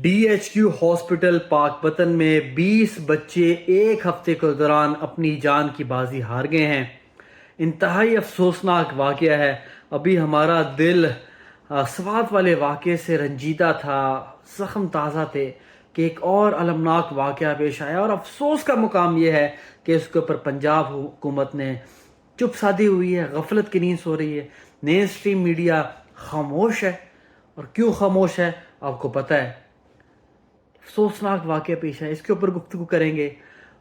DHQ hospital Pakpattan में 20 बच्चे एक हफ्ते के दौरान अपनी जान की बाजी हार गए हैं। इंतहाई अफसोसनाक वाक़या है। अभी हमारा दिल स्वात वाले वाक़े से रंजीदा था, ज़ख्म ताज़ा थे कि एक और अलमनाक वाक़या पेश आया और अफसोस का मुकाम यह है कि इसके ऊपर पंजाब हुकूमत ने चुप साधी हुई है, गफलत की नींद सो रही है। मेन स्ट्रीम मीडिया खामोश है। और क्यों खामोश है आपको पता है। अफसोसनाक वाक़या पेश है, इसके ऊपर गुफ्तगू करेंगे।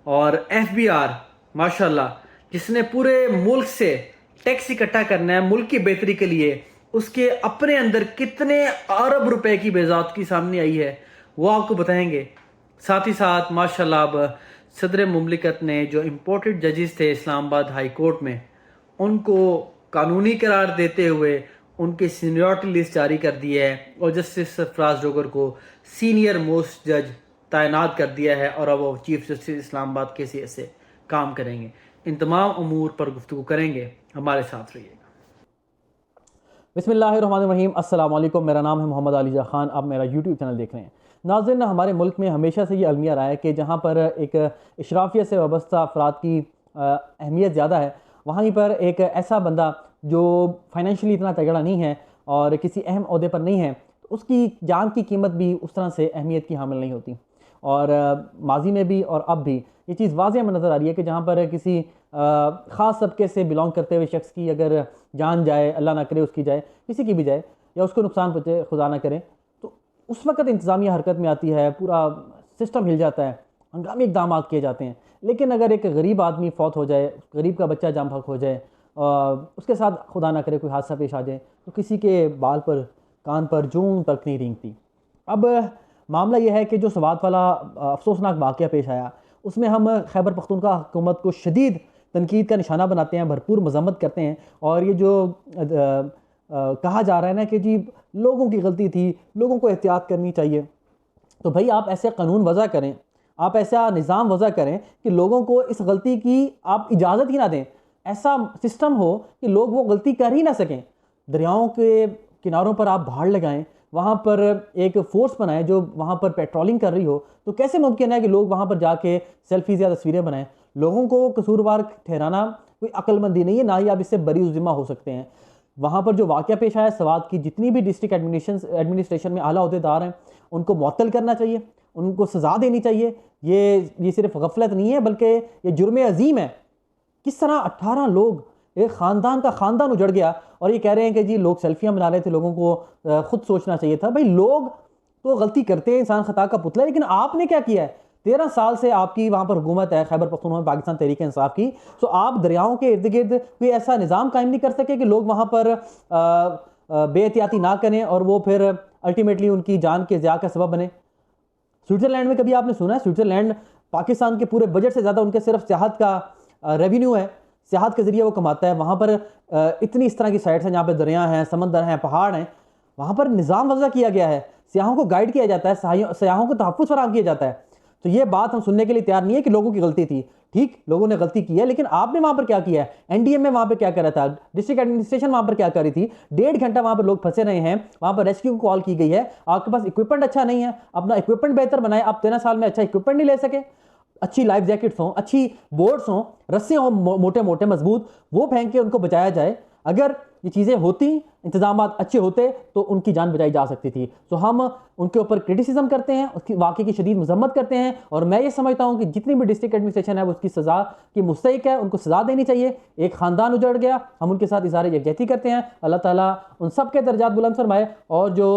और FBR माशाल्लाह जिसने पूरे मुल्क से टैक्स इकट्ठा करना है मुल्क की बेहतरी के लिए, उसके अपने अंदर कितने अरब रुपए की बेज़ातगी सामने आई है वो आपको बताएंगे। साथ ही साथ माशाल्लाह अब सदर मुमलिकत ने जो इम्पोर्टेड जजेस थे इस्लामाबाद हाई कोर्ट में, उनको कानूनी करार देते हुए उनकी सीनियरिटी लिस्ट जारी कर दी है और जस्टिस सरफराज जोगर को सीनियर मोस्ट जज तैनात कर दिया है और अब वो चीफ जस्टिस इस्लामाबाद के से काम करेंगे। इन तमाम अमूर पर गुफ्तगू करेंगे, हमारे साथ रहिएगा। बिस्मिल्लाहिर्रहमानिर्रहीम, अस्सलाम वालेकुम। मेरा नाम है मोहम्मद अली खान। आप मेरा यूट्यूब चैनल देख रहे हैं। नाज़रीन, हमारे मुल्क में हमेशा से ये अलमिया रहा है कि जहाँ पर एक इशराफिया से वाबस्ता अफराद की अहमियत ज़्यादा है, वहीं पर एक ऐसा बंदा जो फाइनेंशियली इतना तगड़ा नहीं है और किसी अहम ओहदे पर नहीं है, तो उसकी जान की कीमत भी उस तरह से अहमियत की हामिल नहीं होती। और माजी में भी और अब भी ये चीज़ वाज़ेह में नज़र आ रही है कि जहाँ पर किसी ख़ास तबके से बिलोंग करते हुए शख्स की अगर जान जाए, अल्लाह ना करे उसकी जाए, किसी की भी जाए, या उसको नुकसान पहुँचे, खुदा ना करे, तो उस वक़्त इंतज़ामिया हरकत में आती है, पूरा सिस्टम हिल जाता है, हंगामी इक़दाम किए जाते हैं। लेकिन अगर एक गरीब आदमी फौत हो जाए, गरीब का बच्चा जाम बहक हो जाए, उसके साथ खुदा ना करे कोई हादसा पेश आ जाए, तो किसी के बाल पर, कान पर जूं तक नहीं रेंगती। अब मामला यह है कि जो सवात वाला अफसोसनाक वाक़या पेश आया, उसमें हम खैबर पख्तूनख्वा हुकूमत को शदीद तनकीद का निशाना बनाते हैं, भरपूर मज़म्मत करते हैं। और ये जो कहा जा रहा है ना कि जी लोगों की गलती थी, लोगों को एहतियात करनी चाहिए, तो भाई आप ऐसे कानून वज़ा करें, आप ऐसा निज़ाम वज़ा करें कि लोगों को इस गलती की आप इजाज़त ही ना दें। ऐसा सिस्टम हो कि लोग वो गलती कर ही ना सकें। दरियाओं के किनारों पर आप भाड़ लगाएं, वहाँ पर एक फ़ोर्स बनाएं जो वहाँ पर पेट्रोलिंग कर रही हो, तो कैसे मुमकिन है कि लोग वहाँ पर जाके सेल्फीज़ या तस्वीरें बनाएं। लोगों को कसूरवार ठहराना कोई अक्लमंदी नहीं है, ना ही आप इससे बरी ज़िम्मा हो सकते हैं। वहाँ पर जो वाक़या पेश आया, सवात की जितनी भी डिस्ट्रिक्ट एडमिनिस्ट्रेशन में आला अहदेदार हैं, उनको मुअत्तल करना चाहिए, उनको सज़ा देनी चाहिए। ये सिर्फ गफलत नहीं है बल्कि ये जुर्म अजीम है। किस तरह 18 लोग, एक ख़ानदान का ख़ानदान उजड़ गया, और ये कह रहे हैं कि जी लोग सेल्फियाँ बना रहे थे, लोगों को ख़ुद सोचना चाहिए था। भाई लोग तो गलती करते हैं, इंसान ख़ता का पुतला है, लेकिन आपने क्या किया है? 13 साल से आपकी वहाँ पर हुकूमत है, खैबर पख्तूनख्वा में पाकिस्तान तहरीक इंसाफ की। तो आप दरियाओं के इर्द गिर्द कोई ऐसा निज़ाम कायम नहीं कर सके कि लोग वहाँ पर बेहतियाती ना करें और वो फिर अल्टीमेटली उनकी जान के ज़िया का सबब बने। स्विट्ज़रलैंड में कभी आपने सुना है? स्विट्ज़रलैंड पाकिस्तान के पूरे बजट से ज़्यादा उनके सिर्फ सियाहत का रेवेन्यू है, सियाहत के ज़रिए वो कमाता है। वहाँ पर इतनी इस तरह की साइट्स हैं जहाँ पर दरिया हैं, समंदर हैं, पहाड़ हैं, वहाँ पर निज़ाम वज़ा किया गया है, सियाहों को गाइड किया जाता है, सियाहों को तहफ़्फ़ुज़ फराहम किया जाता है। तो ये बात हम सुनने के लिए तैयार नहीं है कि लोगों की गलती थी। ठीक, लोगों ने गलती की है, लेकिन आपने वहाँ पर क्या किया है? NDM में वहाँ पर क्या कर रहा था? डिस्ट्रिक्ट एडमिनिस्ट्रेशन वहाँ पर क्या कर रही थी? 1.5 घंटा वहाँ पर लोग फंसे रहे हैं, वहाँ पर रेस्क्यू कॉल की गई है। आपके पास इक्विपमेंट अच्छा नहीं है, अपना इक्विपमेंट बेहतर बनाए। आप 13 साल में अच्छा इक्विपमेंट नहीं ले सके। अच्छी लाइफ जैकेट्स हों, अच्छी बोर्ड्स हों, रस्से हों मोटे मोटे मजबूत, वो फेंक के उनको बचाया जाए। अगर ये चीज़ें होती, इंतजाम अच्छे होते, तो उनकी जान बचाई जा सकती थी। तो हम उनके ऊपर क्रिटिसिज्म करते हैं, उसकी वाक़े की शदीद मजम्मत करते हैं, और मैं ये समझता हूँ कि जितनी भी डिस्ट्रिक्ट एडमिनिस्ट्रेशन है वो उसकी सज़ा की मुस्तहिक है, उनको सज़ा देनी चाहिए। एक ख़ानदान उजड़ गया, हम उनके साथ इज़हार यकजहती करते हैं। अल्लाह ताला उन सब के दर्जात बुलंद फरमाए और जो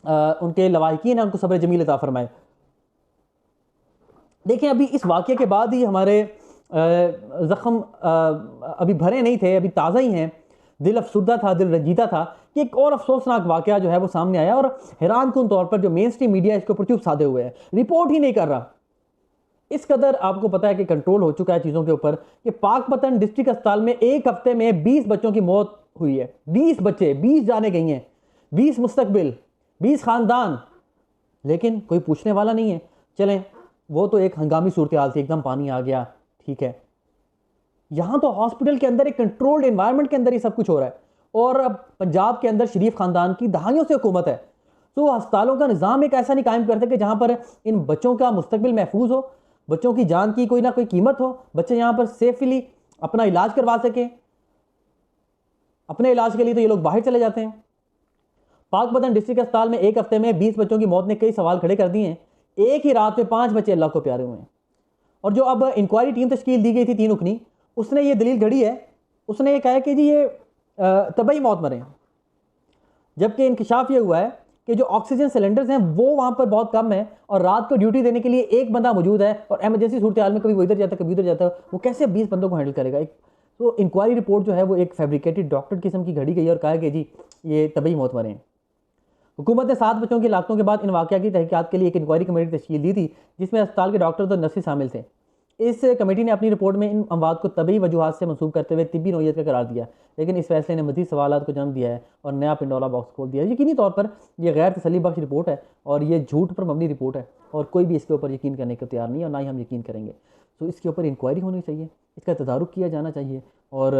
उनके लवाहिकीन हैं उनको सब्र जमील अता फरमाए। देखें, अभी इस वाक़े के बाद ही हमारे ज़ख्म अभी भरे नहीं थे, अभी ताज़ा ही हैं। दिल अफसुर्दा था, दिल रंजीदा था कि एक और अफसोसनाक वाक़या जो है वो सामने आया, और हैरान कुन तौर पर जो मेन स्ट्रीम मीडिया इसके ऊपर चुप साधे हुए है, रिपोर्ट ही नहीं कर रहा। इस कदर आपको पता है कि कंट्रोल हो चुका है चीज़ों के ऊपर कि पाकपतन डिस्ट्रिक्ट अस्पताल में एक हफ्ते में 20 बच्चों की मौत हुई है। 20 बच्चे, 20 जाने गई हैं, 20 मुस्तकबिल, 20 ख़ानदान, लेकिन कोई पूछने वाला नहीं है। चलें, वो तो एक हंगामी सूरत हाल थी, एकदम पानी आ गया, ठीक है। यहाँ तो हॉस्पिटल के अंदर एक कंट्रोल्ड एनवायरनमेंट के अंदर ये सब कुछ हो रहा है, और अब पंजाब के अंदर शरीफ खानदान की दहाइयों से हुकूमत है। तो अस्पतालों का निज़ाम एक ऐसा नहीं कायम करते कि जहाँ पर इन बच्चों का मुस्तकबिल महफूज हो, बच्चों की जान की कोई ना कोई कीमत हो, बच्चे यहाँ पर सेफली अपना इलाज करवा सकें। अपने इलाज के लिए तो ये लोग बाहर चले जाते हैं। पाकपतन डिस्ट्रिक्ट अस्पताल में एक हफ्ते में 20 बच्चों की मौत ने कई सवाल खड़े कर दिए हैं। एक ही रात में 5 बच्चे अल्लाह को प्यारे हुए हैं। और जो अब इंक्वायरी टीम तश्कील दी गई थी 3 रुकनी, उसने ये दलील घड़ी है, उसने ये कहा है कि जी ये तबई मौत मरे, जबकि इंकशाफ ये हुआ है कि जो ऑक्सीजन सिलेंडर्स हैं वो वहाँ पर बहुत कम है और रात को ड्यूटी देने के लिए एक बंदा मौजूद है और एमरजेंसी सूरत हाल में कभी वो इधर जाता है कभी उधर जाता है, वो कैसे 20 बंदों को हैंडल करेगा। एक तो इंक्वायरी रिपोर्ट जो है वो एक फैब्रिकेटेड डॉक्टर किस्म की घड़ी गई और कहा कि जी ये तबई मौत मरे हैं। हुकूमत ने 7 बच्चों की लाशों के बाद इन वाक़या की तहकीकात के लिए एक इंक्वायरी कमेटी तश्कील दी थी, जिसमें अस्पताल के डॉक्टर और नर्सें शामिल थे। इस कमेटी ने अपनी रिपोर्ट में इन अमवात को तबई वजूहात से मंसूब करते हुए तिब्बी नौयत का करार दिया, लेकिन इस फैसले ने मज़ीद सवालात को जन्म दिया है और नया पिंडोला बॉक्स खोल दिया है। यकीनी तौर पर यह गैर तसल्ली बख्श रिपोर्ट है और ये झूठ पर मबनी रिपोर्ट है और कोई भी इसके ऊपर यकीन करने को तैयार नहीं है और ना ही हम यकीन करेंगे। तो इसके ऊपर इंक्वायरी होनी चाहिए, इसका तदारुक किया जाना चाहिए। और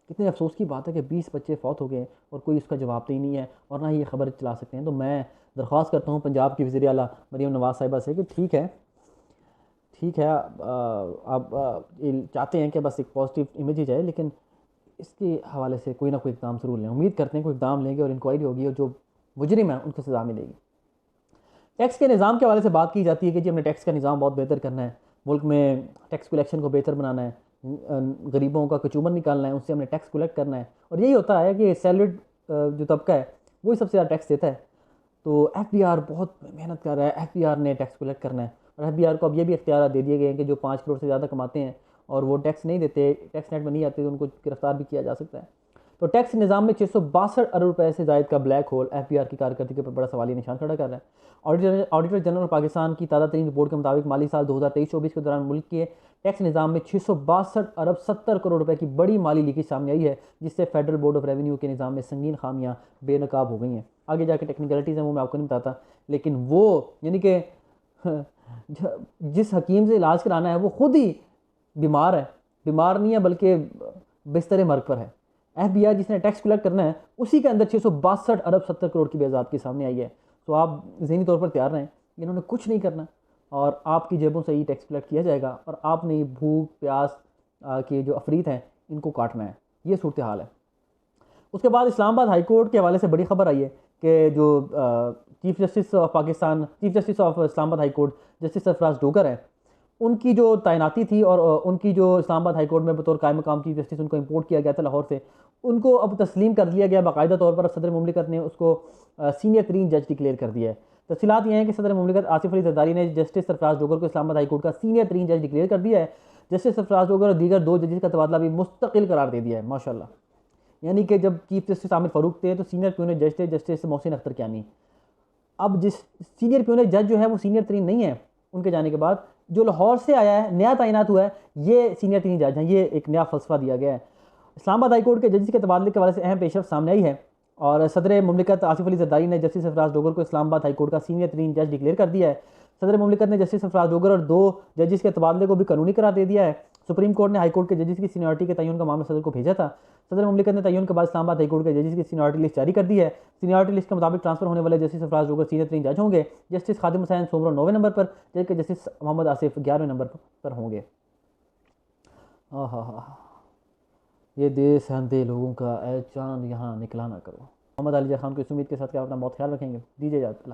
कितने अफसोस की बात है कि 20 बच्चे फौत हो गए और कोई उसका जवाब तो ही नहीं है और ना ही ये खबर चला सकते हैं। तो मैं दरख्वास्त करता हूँ पंजाब की वज़ीर आला मरीम नवाज़ साहिबा से कि ठीक है आप चाहते हैं कि बस एक पॉजिटिव इमेज ही जाए, लेकिन इसके हवाले से कोई ना कोई इक़दाम ज़रूर लें। उम्मीद करते हैं कोई इक़दाम लेंगे और इंक्वायरी होगी और जो मुजरिम है उनको सज़ा मिलेगी। टैक्स के निज़ाम के हवाले से बात की जाती है कि जी हमने टैक्स का निज़ाम बहुत बेहतर करना है, मुल्क में टैक्स कलेक्शन को बेहतर बनाना है, गरीबों का कचूमन निकालना है, उससे हमने टैक्स कलेक्ट करना है। और यही होता है कि सैलरीड जो तबका है वही सबसे ज़्यादा टैक्स देता है। तो FBR बहुत मेहनत कर रहा है, FBR ने टैक्स कलेक्ट करना है और FBR को अब ये भी इख्तियार दे दिए गए हैं कि जो 5 करोड़ से ज़्यादा कमाते हैं और वो टैक्स नहीं देते, टैक्स नेट में नहीं आते, तो उनको गिरफ्तार भी किया जा सकता है। तो टैक्स निज़ाम में 662 अरब रुपए से ज़ायद का ब्लैक होल FBR की कारकर्दगी पर बड़ा सवालिया निशान खड़ा कर रहा है। ऑडिटर जनरल पाकिस्तान की ताज़ा तरीन रिपोर्ट के मुताबिक माली साल 2023-24 के दौरान मुल्क के टैक्स निज़ाम में 662 अरब 70 करोड़ रुपए की बड़ी माली लीकेज सामने आई है, जिससे फेडरल बोर्ड ऑफ रेवेन्यू के निज़ाम में संगीन खामियां बेनकाब हो गई हैं। आगे जाके टेक्निकलिटीज़ हैं वो मैं आपको नहीं बताता, लेकिन वो यानी कि जिस हकीम से इलाज कराना है वो खुद ही बीमार है, बीमार नहीं है बल्कि बिस्तर मर्ग पर है। FBR जिसने टैक्स कलेक्ट करना है उसी के अंदर 662 अरब 70 करोड़ की बेज़ाब्ती सामने आई है। तो आप ज़हनी तौर पर तैयार रहें, इन्होंने कुछ नहीं करना और आपकी जेबों से ही टैक्स कलेक्ट किया जाएगा और आपने भूख प्यास के जो अफरीत हैं इनको काटना है। ये सूरत हाल है। उसके बाद इस्लामाबाद हाई कोर्ट के हवाले से बड़ी खबर आई है कि जो chief justice of Pakistan, chief justice of Islamabad high court justice Sarfaraz Dogar है, उनकी जो तैनाती थी और उनकी जो इस्लामाबाद हाई कोर्ट में बतौर कायम मकाम चीफ जस्टिस उनको इंपोर्ट किया गया था लाहौर से, उनको अब तस्लीम कर लिया गया बाकायदा तौर पर। सदर मुमलिकत ने उसको सीनियर तरीन जज डिक्लेयर कर दिया है। तफसीलात ये हैं कि सदर मुमलिकत आसिफ अली जरदारी ने जस्टिस सरफराज डोगर को इस्लामाबाद हाई कोर्ट का सीनियर तरीन जज डिक्लेयर कर दिया है। जस्टिस सरफराज डोगर और दीगर 2 जजेस का तबादला भी मुस्तकिल करार दे दिया है। माशाल्लाह, यानी कि जब चीफ जस्टिस आमिर फारूक थे तो सीनियर प्यून जज थे जस्टिस मोहसिन अख्तर क्यानी। अब जिस सीनियर प्यून जज जो है वो सीनियर तरीन नहीं है, उनके जाने के बाद जो लाहौर से आया है, नया तैनात हुआ है, ये सीनियर तरीन जज हैं। ये एक नया फलसफा दिया गया है। इस्लामाबाद हाई कोर्ट के जजेस के तबादले के हवाले से अहम पेशरफ सामने आई है और सदर मुमलिकत आसिफ अली जरदारी ने जस्टिस सरफराज डोगर को इस्लामाबाद हाई कोर्ट का सीनियर तरीन जज डिक्लेयर कर दिया है। सदर मुमलिकत ने जस्टिस सरफराज डोगर और 2 जजेस के तबादले को भी कानूनी करार दे दिया है। सुप्रीम कोर्ट ने हाई कोर्ट के जजेस की सीनियरिटी के तयन का मामला सदर को भेजा था। सदर मुमलिकत ने तयन के बाद इस्लामाबाद हाई कोर्ट के जजेस की सीनियरिटी लिस्ट जारी कर दी है। सीनियरिटी लिस्ट के मुताबिक ट्रांसफर होने वाले जस्टिस सरफराज डोगर सीनियर तरीन जज होंगे। जस्टिस खादिम हुसैन सोमरो 9वें नंबर पर, जबकि जस्टिस मोहम्मद आसिफ 11वें नंबर पर होंगे। ये देश अंधे लोगों का, ऐ चांद यहाँ निकला ना करो। मोहम्मद अली खान को इस उम्मीद के साथ कि आप अपना बहुत ख्याल रखेंगे। दीजिए इजाज़त।